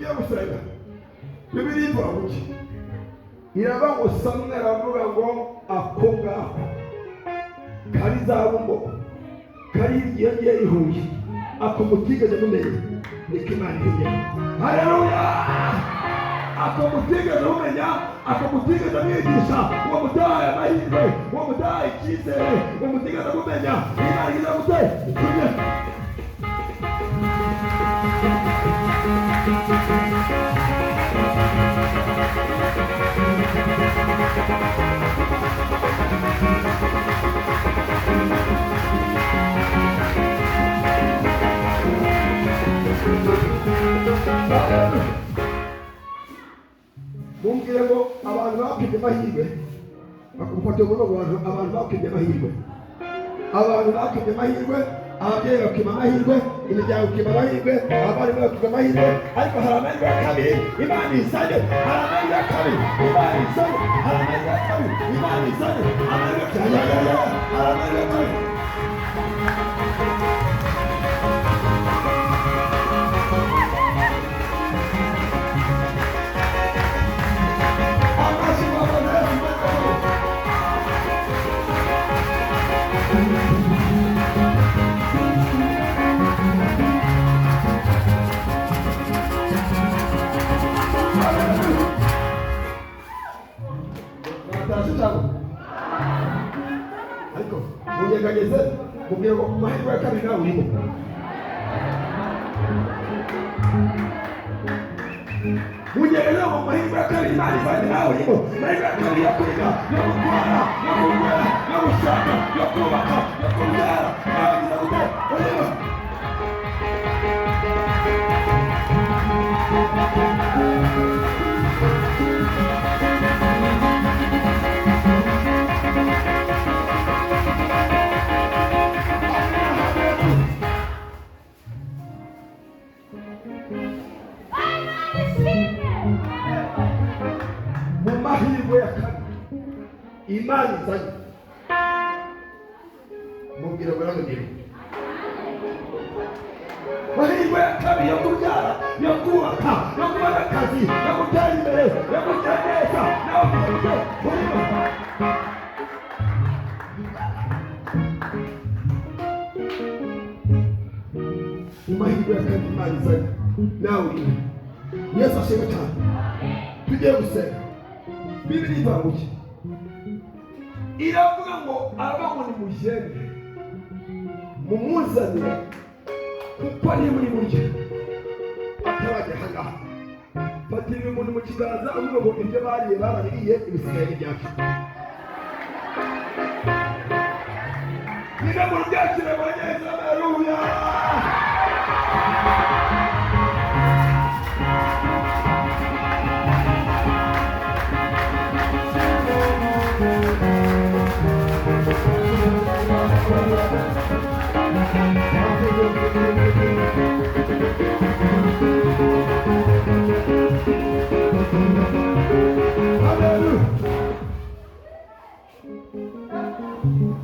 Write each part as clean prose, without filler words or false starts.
tugiye gusenga bibiri ivuga kuki iraba ngo Samweli aravuga ngo ako ngako kari zahabu ngo kari igihe ihuye ako mutigeze mumenya niko Imana ihuye. Haleluya! Ako mutigeze mumenya, ako mutigeze mwigisha, uwo mudahaye amahirwe, uwo mudahaye icyizere, uwo mutigeze mumenya, Imana igize gute? Tujye mumbwire ngo abantu bapimye amahirwe bakufata muri abo bantu, abantu bapimye amahirwe, abantu bapimye amahirwe, ababyeyi bakima amahirwe, imiryango ikima amahirwe, abarimu bakima amahirwe, ariko hari amahirwe ya kabiri Imana izanye, hari amahirwe ya kabiri Imana izanye, hari amahirwe ya kabiri Imana izanye, amahirwe ya kabiri, hari amahirwe ya kabiri. Ariko munyeganyeze mubwire ngo amahirwe ya kabiri nawe urimo. Munyeganyeze ngo amahirwe ya kabiri Imana izanye nawe urimo. Amahirwe ya kabiri yo kwiga, yo gutwara, yo kugura, yo gushaka, yo kubaka, yo kubyara, nawe ugize gute urimo. Mahirwe ya kabiri Imana izanye mubwire ngo namubwire mahirwe ya kabiri yo kubyara, yo kubaka, yo kubona akazi, yo gutera imbere, yo gutera neza, nawe ufite urimo. Mahirwe ya kabiri Imana izanye nawe urimo. Yesu ashimwe cyane. Tugiye gusenga. Bibiri ivuga ngo iki? Iravuga ngo ababo ni mujyende mumuzanire kuko ari muri buryo atarajya ahangaha. Fatira umuntu mu kiganza avuga ngo ibyo bariye barariye ibisigaye ibyacu. Niga mu byakire banyeza. Haleluya!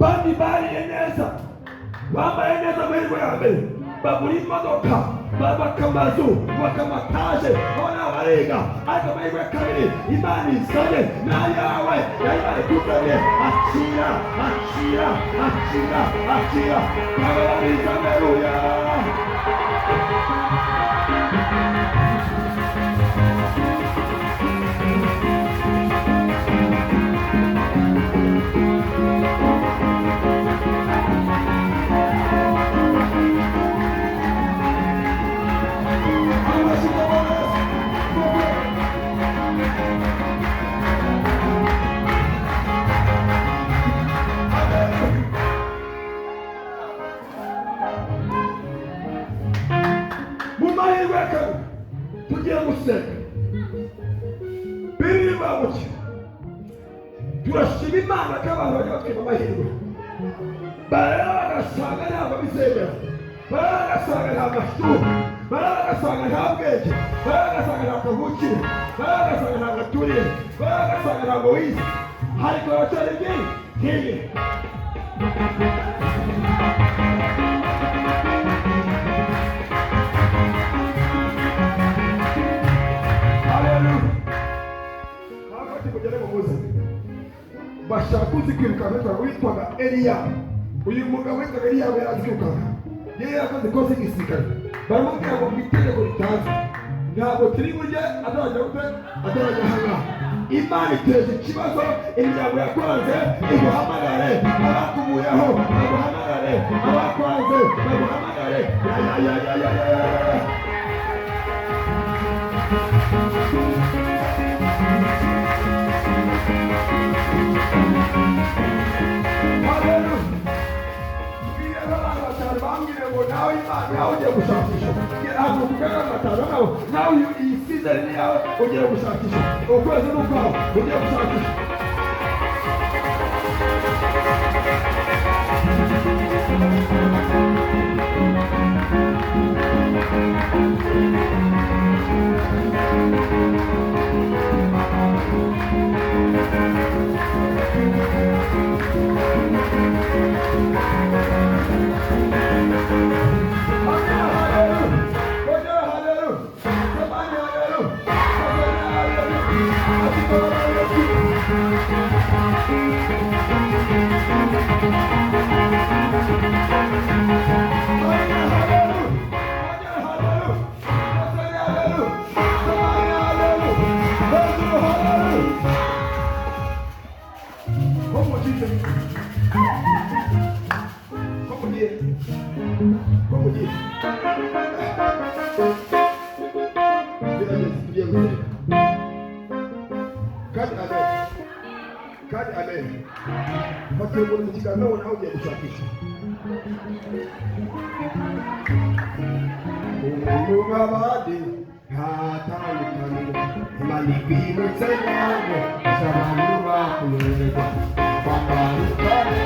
Bandi bariye neza, bambaye neza amahirwe ya mbere, bagura imodoka, babaka amazu, bubaka amataje, babona abarega. Ariko amahirwe ya kabiri Imana izanye ni ayawe, Imana ikuzanye. Akira, akira, akira, akira. Kababariza. Haleluya! Tugiye gusenga. Bibiri babuki turashima Imana ko abantu bajya batwima amahirwe, baragasanga ntabwo bizemera, baragasanga nta mashuri, baragasanga nta bwenge, baragasanga nta kavukire, baragasanga nta gaturiye, baragasanga ntabwo wize. Ariko abatari ngiyi bashaka uzi kwirukanka witwaga Eliya. Uyu mugabo witwaga Eliya yari azi kwirukanka, yari yarakoze ikoze igisirikare. Baramubwira ngo mu itegeko ritazi ntabwo turi burye azajya gute azajya hanga. Imana iteje ikibazo, imiryango yakwanze iguhamagare, abakubuyeho baguhamagare, abakwanze baguhamagare. Bambwira ngo nawe Imana nawe ugiye gushakisha ntabwo kugaga amatara nawe nawe iyi sizoni yawe ugiye gushakisha ukwezi n'ukwawe ugiye gushakisha. Kandi amen. Fakir boleh jika kau nak ujian bersyukur. Bunga badi kata lukamu malipi musenyamu sama lupa kulega papa lukamu.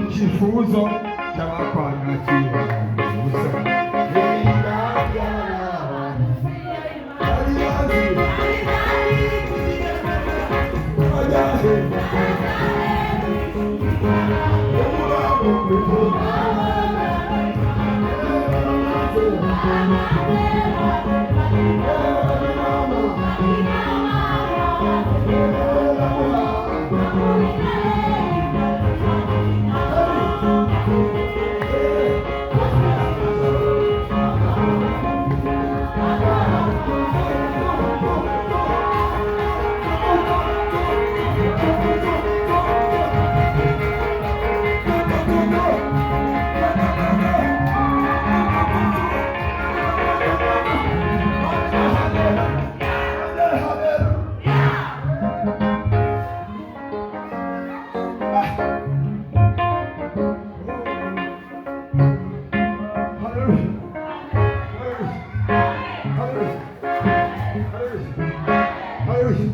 Icyifuzo cy'abakwakira gusa Hallelujah. Hallelujah.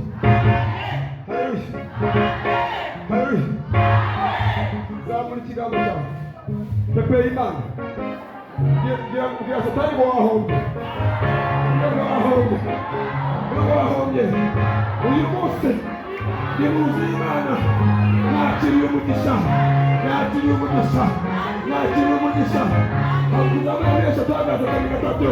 Hallelujah. Zamura ikiganza cyawe. Pepera Imana. Gira Satani ngo wahombye. Wahombye. Uyu munsi nimuzi Imana. Nakiriye umugisha. Nakiriye umugisha. Nakiriye umugisha. Hakuza abana Satani Satani gatatu.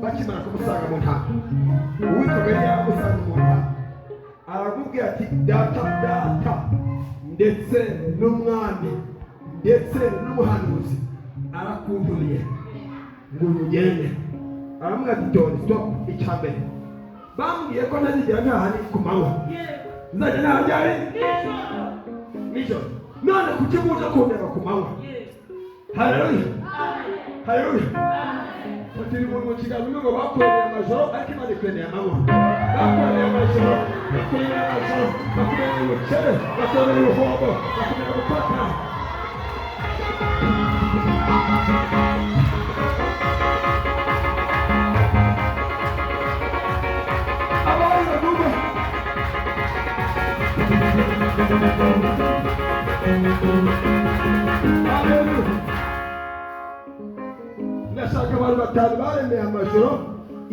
Bakimara kumusaga mu ntara uwitwaga yari yamusanze mu ntara aramubwira ati data ndetse n'umwami ndetse n'umuhanuzi arakuntumiye ngo ugende. Aramubwira ati John stop icyambere bambwiye ko ntazigera ntahari ku manywa nzajya nahajyari nijoro none kuki muje kundeba ku manywa? Haleluya haleluya. Turi mu kiganiro ngo bakoreye amajoro ariko Imana ikoreye amanywa. Bakoreye amajoro bakoreye amajoro bakoreye ubukene bakoreye ubuhombo bakoreye ubupaka. Abaye bavuga ndashaka abantu batanu baremeye amajoro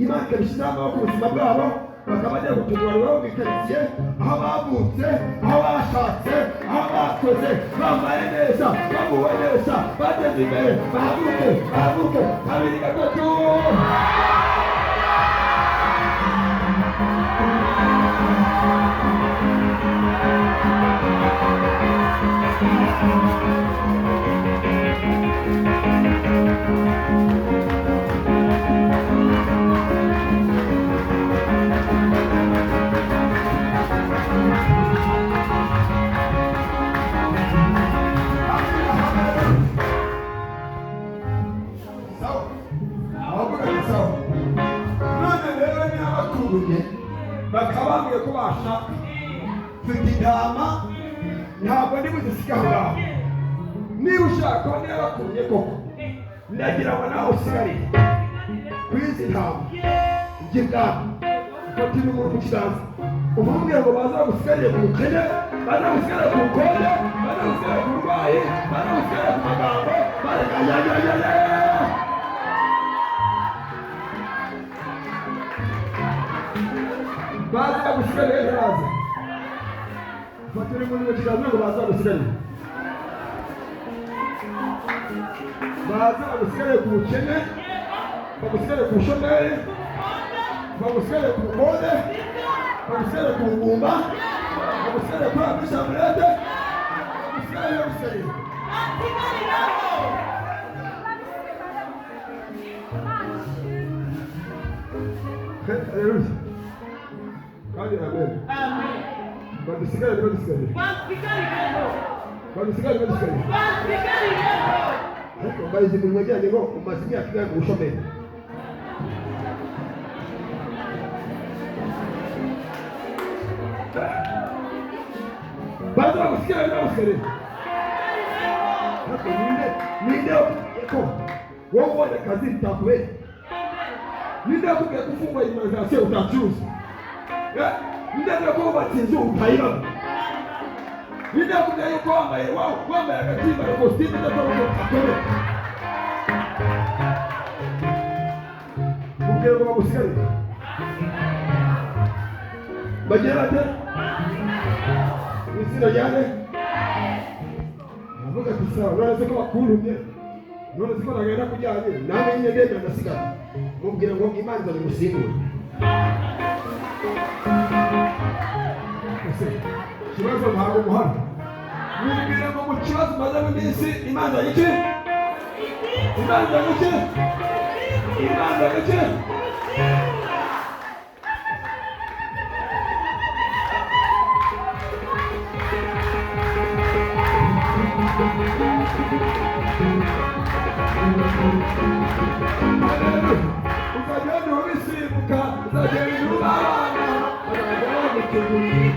Imana ikabishyiraho amaboko ku buzima bwabo bakaba bagiye gutungurwa mu ikaritsiye aho bavutse aho bashatse aho bakoze bambaye neza baguwe neza bageze imbere bahaguruke kabiri gatatu. Bakabambwiye ko bashaka mfite intama ntabwo ndi buzisiga aho ngaho. Niba ushaka ko niba bakumye koko ndagira ngo nawe usigariye ku izi ntama njye bwami ufate n'umuntu mu kiganza umubwire ngo baza bagusigariye ku bukene baza bagusigariye ku bukonje baza bagusigariye ku burwayi baza bagusigariye ku magambo baza gusigarira heraza fatire muri mu kiganza ngo baza gusigarira ku bukene bagusigarire ku bushomeri bagusigarire ku bukonde bagusigarire ku bugumba bagusigarire kuri abishamurete bagusigarire Haleluya. Kandi amen. Amen. Badusigare. Ariko mbayizi mu mwajyanye ngo umaze imyaka ingahe mu bushomeri? Baza Namusikia namusikia. Hapo ninde yako. Wao wana kazi mtakwe. Ninde kuja kufunga imani sio utachuzi. Ninde kwa batizo utaira. Ninde kuja yuko wao kwamba yakatiba kwa stili na kwa kakole. Mungkin bagus sekali. Bagaimana tu? Mesti dah jalan. Apa kata kisah? Orang sekolah kurung je. Orang sekolah nak nak kerja je. Nama ini dia nak sekat. Mungkin orang iman tak musim. Cuma sama aku mohon. Mungkin orang muncul macam ni si iman dah je. Iman dah je. Iman dah je. Usajeni ulisimuka, usajeni ulala, usajeni kutulia.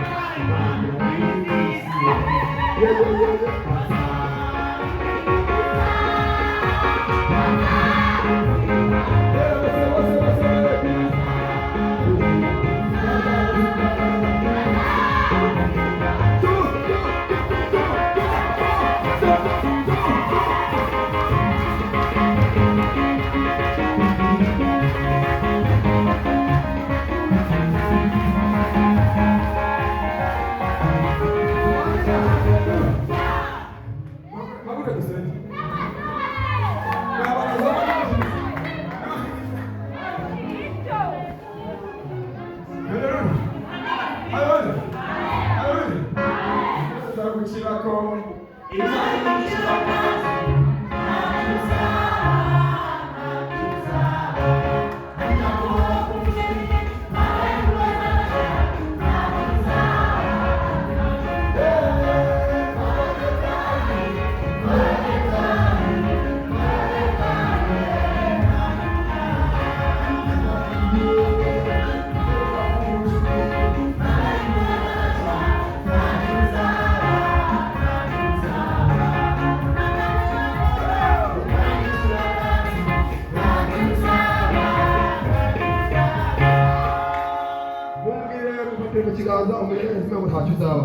Ikiganza umenye nzima ngo ntacyo uzaba.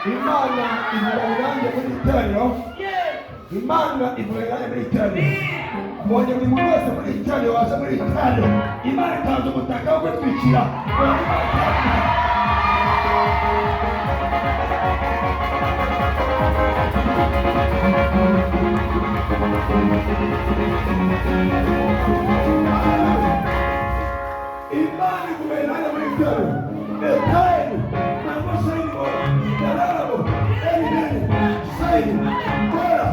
Imana ivuganyange muri iteraniro. Imana ivuganyange muri iteraniro. Mbonye buri muntu wese muri iteraniro waje muri iteraniro. Imana itanze umutaka wo gutwikira. Imani kumelala mlitano. Ekaini, mambo saini ora. Dalalo, nene, saini, ora,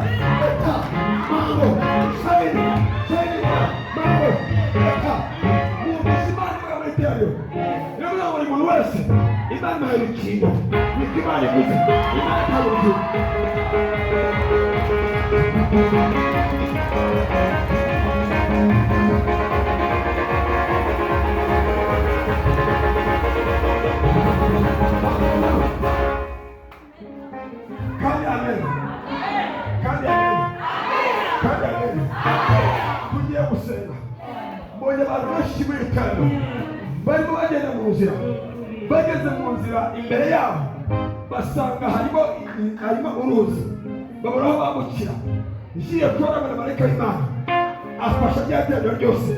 eta, mambo, saini ora, mambo, eta. Musimani kwa mlitano. Leo wali mulwese. Imani mahirukingo. Nikimani kuzi. Imani tabuju. Tugiye gusenga. Mbonye abantu benshi bitano. Barimo bagenda mu nzira. Bageze mu nzira imbere yabo basanga harimo uruzi. Babona aho bambukira. Ngiye kubona marayika w'Imana afasha rya tendo ryose.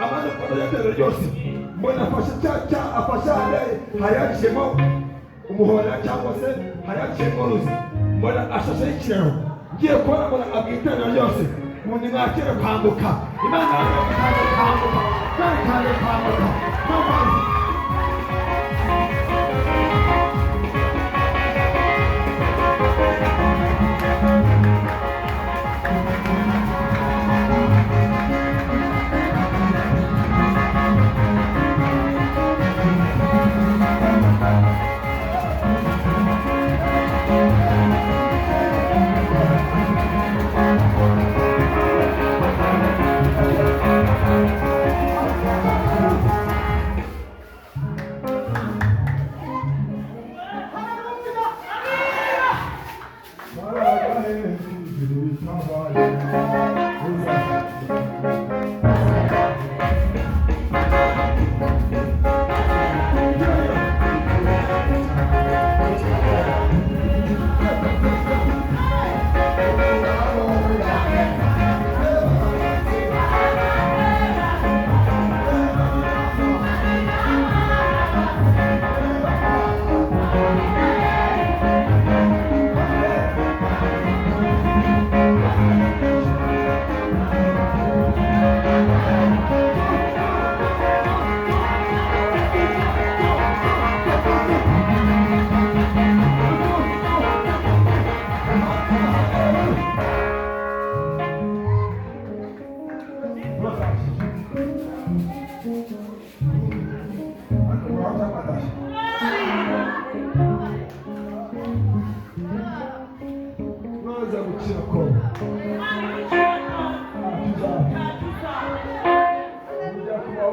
Amaze kubona rya tendo ryose. Mbona afasha hayaciyemo umuhora cyangwa se hayaciyemo uruzi. Mbona ashashe ikiraro. Ngiye kubona mbona abwitano ryose. Umuntu nakire kwambuka. Imana yakanje kwambuka. Yakanje kwambuka.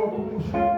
amaboko umushyira